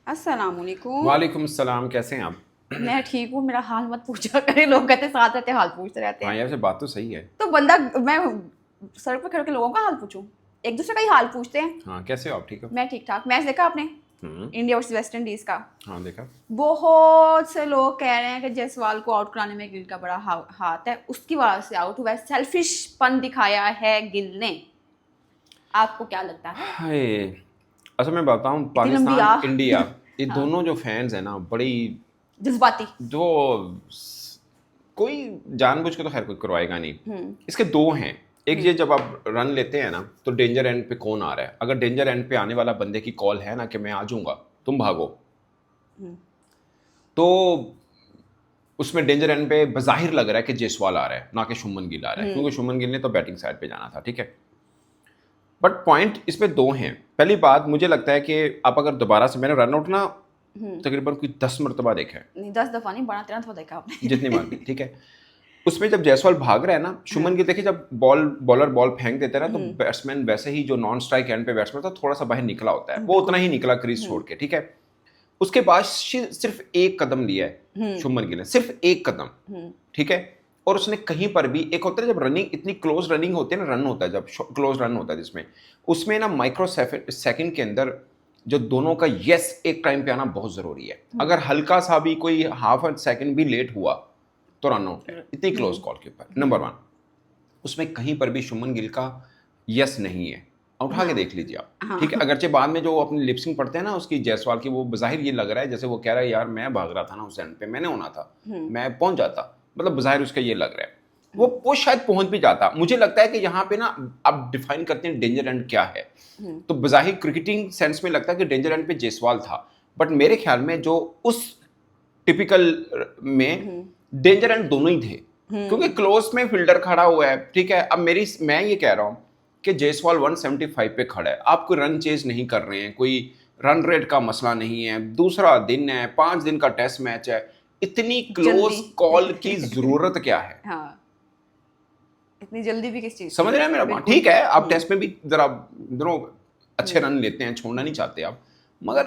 अस्सलाम वालेकुम। वालेकुम सलाम, कैसे हैं आप? मैं ठीक हूँ, मेरा हाल मत पूछा करें, लोग कहते हैं साथ रहते हाल पूछते रहते हाँ हैं। यार, से बात तो सही है। तो बंदा मैं सड़क पर खड़े के लोगों का हाल पूछूं? एक दूसरे का ही हाल पूछते हैं। हाँ, कैसे हो आप? ठीक हो? मैं ठीक ठाक। मैच देखा आपने? हम्म। इंडिया वर्सेस वेस्ट इंडीज का। हाँ, देखा। बहुत से लोग कह रहे हैं कि जायसवाल को आउट कराने में गिल का बड़ा हाथ है, उसकी वजह से आउट हुआ है, सेल्फिशपन दिखाया है गिल ने। आपको क्या लगता है? हाय, असल में बताऊँ, इतनी लंबी पाकिस्तान आ इंडिया, ये हाँ, दोनों जो फैंस हैं ना, बड़ी जज्बाती। जो कोई जानबूझ के तो खैर कोई करवाएगा नहीं। हम्म। इसके दो हैं। एक, ये जब आप रन लेते हैं ना, तो डेंजर एंड पे कौन आ रहा है? अगर डेंजर एंड पे आने वाला बंदे की कॉल है ना कि मैं आ जाऊंगा, तुम भागो, हम्म। तो उसमें डेंजर एंड पे बज़ाहिर लग रहा है कि जायसवाल आ रहा है, ना कि शुभमन गिल आ रहा है, क्योंकि शुभमन गिल ने तो बैटिंग साइड पे जाना था, ठीक है। बट पॉइंट इसमें दो हैं। पहली बात, मुझे लगता है कि आप अगर दोबारा से, मैंने रन आउट ना तकरीबन कोई 10 मरतबा देखा है, नहीं, 10 दफा नहीं, 12-13 दफा देखा आपने। जितनी बार भी, ठीक है। उसमें जब जायसवाल भाग रहा है ना, शुभमन गिल देखिए, जब बॉलर बॉल फेंक देते हैं ना, तो बैट्समैन वैसे ही, जो नॉन स्ट्राइक एंड पे बैट्समैन था, थोड़ा सा बाहर निकला होता है, वो उतना ही निकला क्रीज छोड़ के, ठीक है। उसके बाद सिर्फ एक कदम लिया है शुभमन गिल ने, सिर्फ एक कदम, ठीक है। और उसने कहीं पर भी, एक होता है जब रनिंग, इतनी क्लोज रनिंग होती है ना, रन होता है जब क्लोज रन होता है जिसमें, उसमें ना माइक्रो सेकंड के अंदर जो दोनों का यस एक टाइम पे आना बहुत जरूरी है। अगर हल्का सा भी कोई हाफ सेकंड भी लेट हुआ तो रन आउट है, इतनी क्लोज कॉल के ऊपर। नंबर वन, उसमें कहीं पर भी शुभमन गिल का यस नहीं है, उठा के देख लीजिए आप, ठीक है। अगरचे बाद में जो अपनी लिपसिंग पढ़ते हैं ना उसकी, जायसवाल की, वो बज़ाहिर ये लग रहा है जैसे वो कह रहा है यार मैं भाग रहा था ना उस एंड पे, मैंने होना था, मैं पहुंच जाता, मतलब बज़ाहिर उसका ये लग रहा है। वो शायद पहुंच भी जाता। मुझे लगता है कि यहाँ पे ना आप डिफाइन करते हैं डेंजर एंड क्या है, तो बज़ाहिर क्रिकेटिंग सेंस में लगता है कि डेंजर एंड पे जायसवाल था, बट मेरे ख्याल में जो उस टिपिकल में डेंजर एंड दोनों ही थे, क्योंकि क्लोज में फील्डर खड़ा हुआ है, ठीक है। अब मैं ये कह रहा हूं कि जायसवाल 175 पे खड़ा है, आप कोई रन चेज नहीं कर रहे हैं, कोई रन रेट का मसला नहीं है, दूसरा दिन है, 5 दिन का टेस्ट मैच है, इतनी क्लोज कॉल की जरूरत क्या है? हाँ, इतनी जल्दी भी किस चीज समझ की? रहे हैं मेरा बात? बिल्कुल। ठीक है, आप टेस्ट में भी जरा दोनों अच्छे रन लेते हैं, छोड़ना नहीं चाहते आप, मगर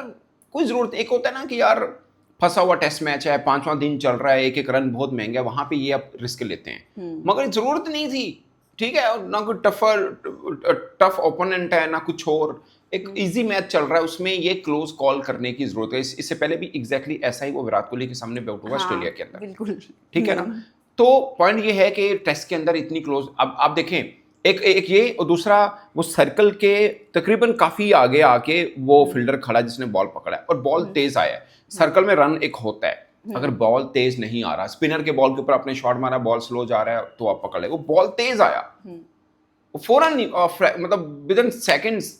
कोई जरूरत, एक होता है ना कि यार फंसा हुआ टेस्ट मैच है, 5वां दिन चल रहा है, एक एक रन बहुत महंगा है, वहां पे ये आप रिस्क लेते हैं, मगर जरूरत नहीं थी, ठीक है। और ना कोई टफ ओपोनेंट है, ना कुछ और, एक इजी मैच चल रहा है, उसमें ये क्लोज कॉल करने की जरूरत है। इससे पहले भी एग्जैक्टली ऐसा ही वो विराट कोहली के सामने बैठ हुआ ऑस्ट्रेलिया के अंदर, बिल्कुल। ठीक है ना। तो पॉइंट ये है कि टेस्ट के अंदर इतनी क्लोज, अब आप देखें, एक ये, और दूसरा वो सर्कल के तकरीबन काफी आगे आके वो फील्डर खड़ा जिसने बॉल पकड़ा है, और बॉल तेज आया है। सर्कल में रन एक होता है, अगर बॉल तेज नहीं आ रहा, स्पिनर के बॉल के ऊपर आपने शॉट मारा, बॉल स्लो जा रहा है, तो आप पकड़ ले, वो बॉल तेज आया, वो फौरन मतलब विद इन सेकेंड्स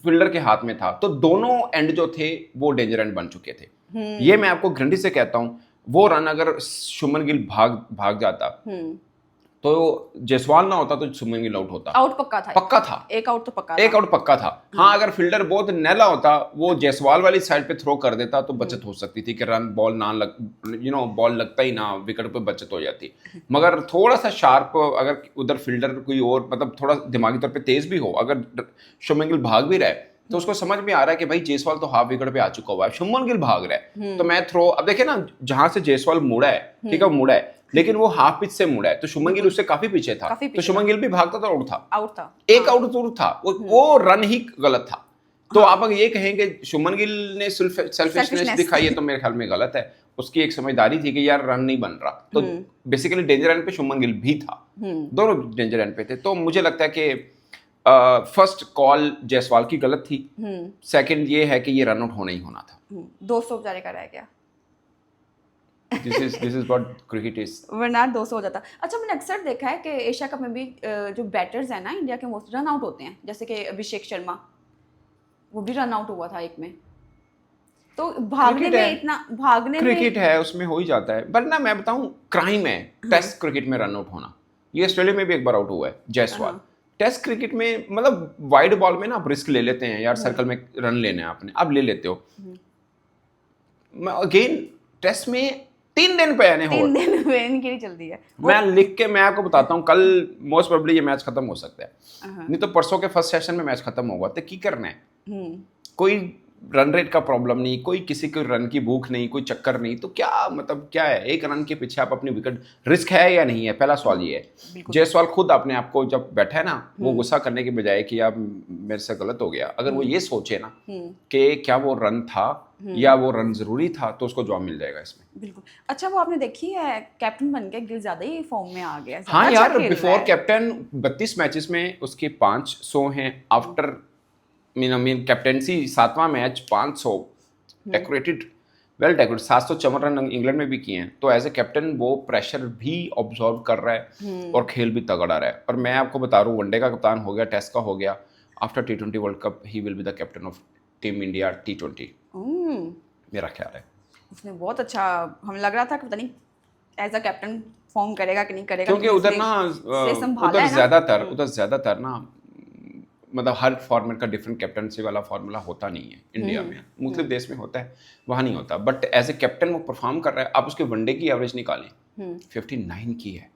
फील्डर के हाथ में था, तो दोनों एंड जो थे वो डेंजर एंड बन चुके थे। ये मैं आपको गारंटी से कहता हूं, वो रन अगर शुभमन गिल भाग जाता, तो जायसवाल ना होता, तो शुभमन गिल आउट होता। आउट पक्का था। पक्का था। एक आउट तो पक्का एक था। आउट पक्का था। हाँ, अगर फील्डर बहुत नैला होता, वो जायसवाल वाली साइड पे थ्रो कर देता, तो बचत हो सकती थी कि रन बॉल ना लग, बॉल लगता ही ना, विकेट पे बचत हो जाती। मगर थोड़ा सा शार्प, अगर उधर फील्डर कोई और, मतलब थोड़ा दिमागी तौर पे तेज भी हो, अगर शुभमन गिल भाग भी रहा है, तो उसको समझ में आ रहा है कि भाई जायसवाल तो हाफ विकेट पे आ चुका हुआ है, शुभमन गिल भाग रहा है, तो मैं थ्रो, अब देखिए ना, जहां से जायसवाल मुड़ा है, ठीक है, मुड़ा है, लेकिन वो हाफ पिच से मुड़ा है, तो शुभमन गिल उससे काफी पीछे था, तो शुभमन गिल भी भागता तो आउट था। एक आउट जरूर था, वो रन ही गलत था। तो आप अगर ये कहें कि शुभमन गिल ने सेल्फिशनेस दिखाई है, तो मेरे ख्याल में गलत है। उसकी एक समझदारी थी कि यार रन नहीं बन रहा, तो बेसिकली डेंजर एंड पे शुभमन गिल भी था, दोनों डेंजर एंड पे थे। तो मुझे लगता है कि फर्स्ट कॉल जायसवाल की गलत थी, सेकंड ये है कि ये रन आउट होना ही होना था। 200 बेचारे का रह गया। This is what cricket is, वरना 200 हो जाता। अच्छा, मैंने अक्सर देखा है कि एशिया कप में भी जो बैटर्स हैं ना इंडिया के, मोस्ट रन आउट होते हैं, जैसे कि अभिषेक शर्मा, वो भी रन आउट हुआ था एक में। तो भागने में इतना, भागने में क्रिकेट है, उसमें हो ही जाता है। पर ना मैं बताऊं, क्राइम है टेस्ट क्रिकेट में रन आउट होना। ये ऑस्ट्रेलिया में भी एक बार आउट हुआ है जायसवाल। टेस्ट क्रिकेट में मतलब वाइड बॉल में ना आप रिस्क ले लेते हैं यार, सर्कल में रन लेने हैं आपने, आप ले लेते हो। अगेन टेस्ट में 3 दिन पे आने हो, 3 दिन में इनकी नहीं चलती है। मैं लिख के मैं आपको बताता हूँ, कल मोस्ट प्रोबेबली ये मैच खत्म हो सकता है, नहीं तो परसों के फर्स्ट सेशन में मैच खत्म होगा, तो की करना है? कोई रन रेट का प्रॉब्लम नहीं, कोई किसी को रन की भूख नहीं, कोई चक्कर नहीं, तो क्या मतलब क्या है, एक रन के पीछे आप अपनी विकेट, रिस्क है या नहीं है, पहला सवाल ये है। बिल्कुल। जायसवाल खुद अपने आप को जब बैठा है ना, वो गुस्सा करने के बजाय कि यार मेरे से गलत हो गया, अगर वो ये सोचे ना कि क्या वो रन था या वो रन जरूरी था, तो उसको जॉब मिल जाएगा इसमें। बिल्कुल। अच्छा, वो आपने देखी है कैप्टन बन के गिल ज्यादा ही फॉर्म में आ गया, हाँ अच्छा यार, खेल रहा बिफोर है। कैप्टन 32 मैचेस में उसके 500 हैं, आफ्टर मीन कैप्टेंसी 7वां match 500 decorated, well decorated, 754 run England में भी किए हैं। तो एज ए कैप्टन वो प्रेशर भी ऑब्जॉर्व कर रहा है और खेल भी तगड़ा रहा है। और मैं आपको बता रहा हूँ, वनडे का कप्तान हो गया, टेस्ट का हो गया, after T20 world cup he will be the captain of team India T20, मेरा ख्याल है। उसने बहुत अच्छा, हमें लग रहा था कि पता नहीं एज अ कैप्टन फॉर्म करेगा कि नहीं करेगा, क्योंकि उधर ना उधर ज्यादातर ना मतलब हर फॉर्मेट का डिफरेंट कैप्टनसी वाला फार्मूला होता नहीं है इंडिया में, मुख्तलिफ देश में होता है, वहाँ नहीं होता। बट एज ए कैप्टन वो परफॉर्म कर रहा है। आप उसके वनडे की एवरेज निकालें, 59 की है,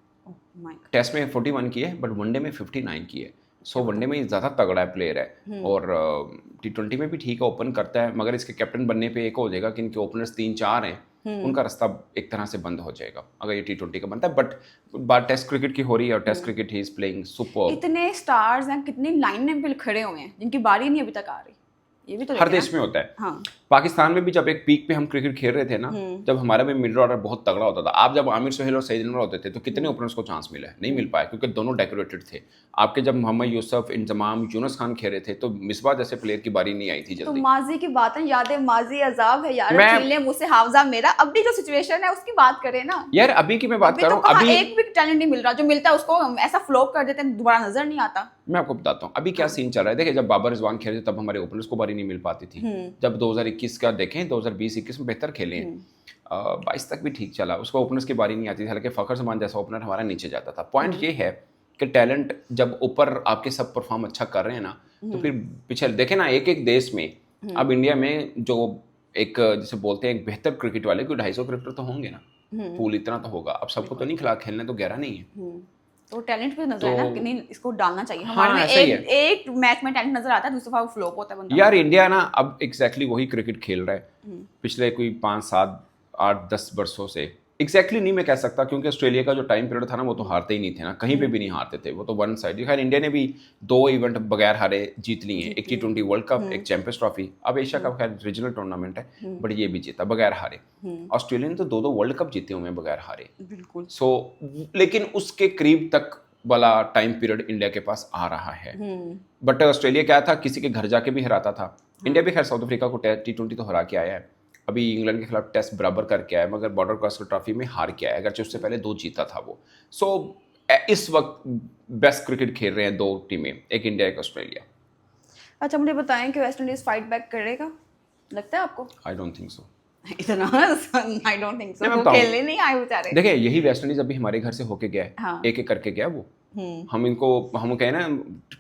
टेस्ट में 41 की है, बट वनडे में 59 की है। सो वनडे में ज़्यादा तगड़ा प्लेयर है, और T20 में भी ठीक है, ओपन करता है। मगर इसके कैप्टन बनने पे एक हो जाएगा कि इनके ओपनर्स 3-4 हैं, उनका रास्ता एक तरह से बंद हो जाएगा अगर ये T20 का बनता है। बट बात टेस्ट क्रिकेट की हो रही है, और टेस्ट क्रिकेट ही इज प्लेइंग सुपर। इतने स्टार्स हैं, कितनी लाइन पे खड़े हुए हैं जिनकी बारी नहीं अभी तक आ रही, ये भी तो हर देखिए देश में होता है। हाँ। पाकिस्तान में भी जब एक पीक पे हम क्रिकेट खेल रहे थे ना, जब हमारा भी मिडल ऑर्डर बहुत तगड़ा होता था, आप जब आमिर सोहेल और सईद अनवर होते थे, तो कितने ओपनर्स को चांस मिला है? नहीं मिल पाया, क्योंकि दोनों डेकोरेटेड थे। आपके जब मोहम्मद यूसुफ, इंजमाम, यूनुस खान खेल रहे थे, तो मिसबा जैसे प्लेयर की बारी नहीं आई थी तो जल्दी। माजी की बातें, यादें माजी अजाब है यार, मैं- छीन ले मुझसे हावजा मेरा। अभी जो सिचुएशन है उसकी बात करें ना यार अभी की मैं बात अभी कर तो रहा हूँ, कहाँ अभी एक भी टैलेंट नहीं मिल रहा, जो मिलता है उसको ऐसा फ्लॉप कर देते हैं, दोबारा नजर नहीं आता। मैं आपको बताता हूँ अभी क्या सीन चल रहा है। देखिए, जब बाबर रिजवान खेले थे, तब हमारे ओपनर्स को बारी नहीं मिल पाती थी। जब 2021 का देखें, 2020-21 में बेहतर खेले हैं, 22 तक भी ठीक चला, उसको ओपनर्स की बारी नहीं आती थी। हालांकि फ़खर जमान जैसा ओपनर हमारा नीचे जाता था। पॉइंट ये है कि टैलेंट जब ऊपर आपके सब परफॉर्म अच्छा कर रहे हैं ना, तो फिर पीछे देखें ना, एक एक देश में, अब इंडिया में जो एक जिसे बोलते हैं एक बेहतर क्रिकेट वाले, कोई 250 क्रिकेटर तो होंगे ना, पूल इतना तो होगा। अब सबको तो नहीं खिला, खेलने तो गहरा नहीं है। तो टैलेंट पे नजर है ना कि नहीं, इसको डालना चाहिए। हाँ, हमारे में ऐसा ही एक मैच में टैलेंट नजर आता है, दूसरी बार वो फ्लॉप होता है बंदा। यार इंडिया ना अब एग्जैक्टली वही क्रिकेट खेल रहा है पिछले कोई 5, 7, 8, 10 वर्षों से। एग्जैक्टली नहीं मैं कह सकता, क्योंकि ऑस्ट्रेलिया का जो टाइम पीरियड था ना, वो तो हारते ही नहीं थे ना, कहीं पे भी नहीं हारते थे, वो तो वन साइड। खैर इंडिया ने भी 2 इवेंट बगैर हारे जीत लिए हैं, एक T20 वर्ल्ड कप, एक चैंपियंस ट्रॉफी। अब एशिया कप खैर रीजनल टूर्नामेंट है, बट ये भी जीता बगैर हारे। ऑस्ट्रेलिया ने तो 2 वर्ल्ड कप जीते हुए हैं बगैर हारे। बिल्कुल। सो लेकिन उसके करीब तक वाला टाइम पीरियड इंडिया के पास आ रहा है। बट ऑस्ट्रेलिया क्या था, किसी के घर जाके भी हराता था। इंडिया भी खैर साउथ अफ्रीका को T20 तो हरा के आया है, अभी इंग्लैंड के खिलाफ टेस्ट बराबर करके आया, मगर बॉर्डर क्रॉसर ट्रॉफी में हार के आया, अगरचे उससे पहले 2 जीता था वो। सो इस वक्त बेस्ट क्रिकेट खेल रहे हैं 2 टीमें, एक इंडिया एक ऑस्ट्रेलिया। अच्छा, मुझे बताएं कि वेस्ट इंडीज फाइट बैक करेगा, लगता है आपको? I don't think so. इतना आई डोंट थिंक सो, मैं वो बताऊं, खेलने नहीं आए बेचारे। देखिए यही वेस्ट इंडीज अभी हमारे घर से होके गया है, हाँ। एक एक करके गया वो। हम कहें ना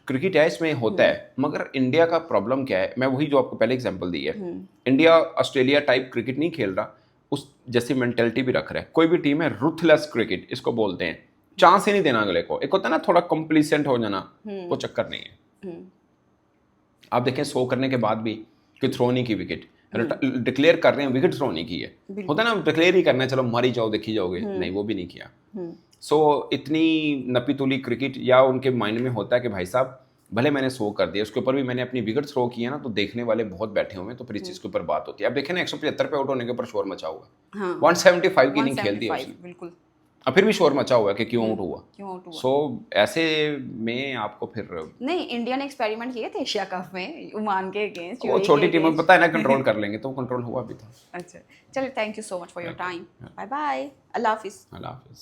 क्रिकेट है, इसमें होता है, मगर इंडिया का प्रॉब्लम क्या है, मैं वही जो आपको पहले एग्जांपल दी है, इंडिया ऑस्ट्रेलिया टाइप क्रिकेट नहीं खेल रहा, उस जैसी मेंटेलिटी भी रख रहा है। कोई भी टीम है, रुथलेस क्रिकेट इसको बोलते हैं, चांस ही नहीं देना अगले को। एक होता है ना थोड़ा कंप्लीसेंट हो जाना, वो चक्कर नहीं है। आप देखें 100 करने के बाद भी कोई थ्रो नहीं की विकेट, डिक्लेयर कर रहे हैं विकेट थ्रो नहीं की है, होता है ना डिक्लेयर ही करना है, चलो मारी जाओ देखी जाओगे, नहीं वो भी नहीं किया। सो इतनी नपी तुली क्रिकेट, या उनके माइंड में होता है कि भाई साहब भले मैंने 100 कर दिया, उसके ऊपर भी मैंने अपनी विकेट थ्रो की है ना, तो देखने वाले बहुत बैठे हुए हैं, तो फिर इस चीज़ के ऊपर बात होती है। अब देखें ना 175 पे आउट होने के ऊपर शोर मचा हुआ है, 175 की नहीं खेल दी उसने, बिल्कुल, अब फिर भी शोर मचा हुआ है कि क्यों आउट हुआ। क्यों आउट हुआ? सो ऐसे में आपको फिर नहीं, इंडिया ने एक्सपेरिमेंट किए थे एशिया कप में ओमान के अगेंस्ट, वो छोटी टीम पता है ना कंट्रोल कर लेंगे, तो कंट्रोल हुआ भी था। अच्छा, चलिए, thank you so much for your time, bye bye, Allah हाफिज़। अल्लाह हाफिज़।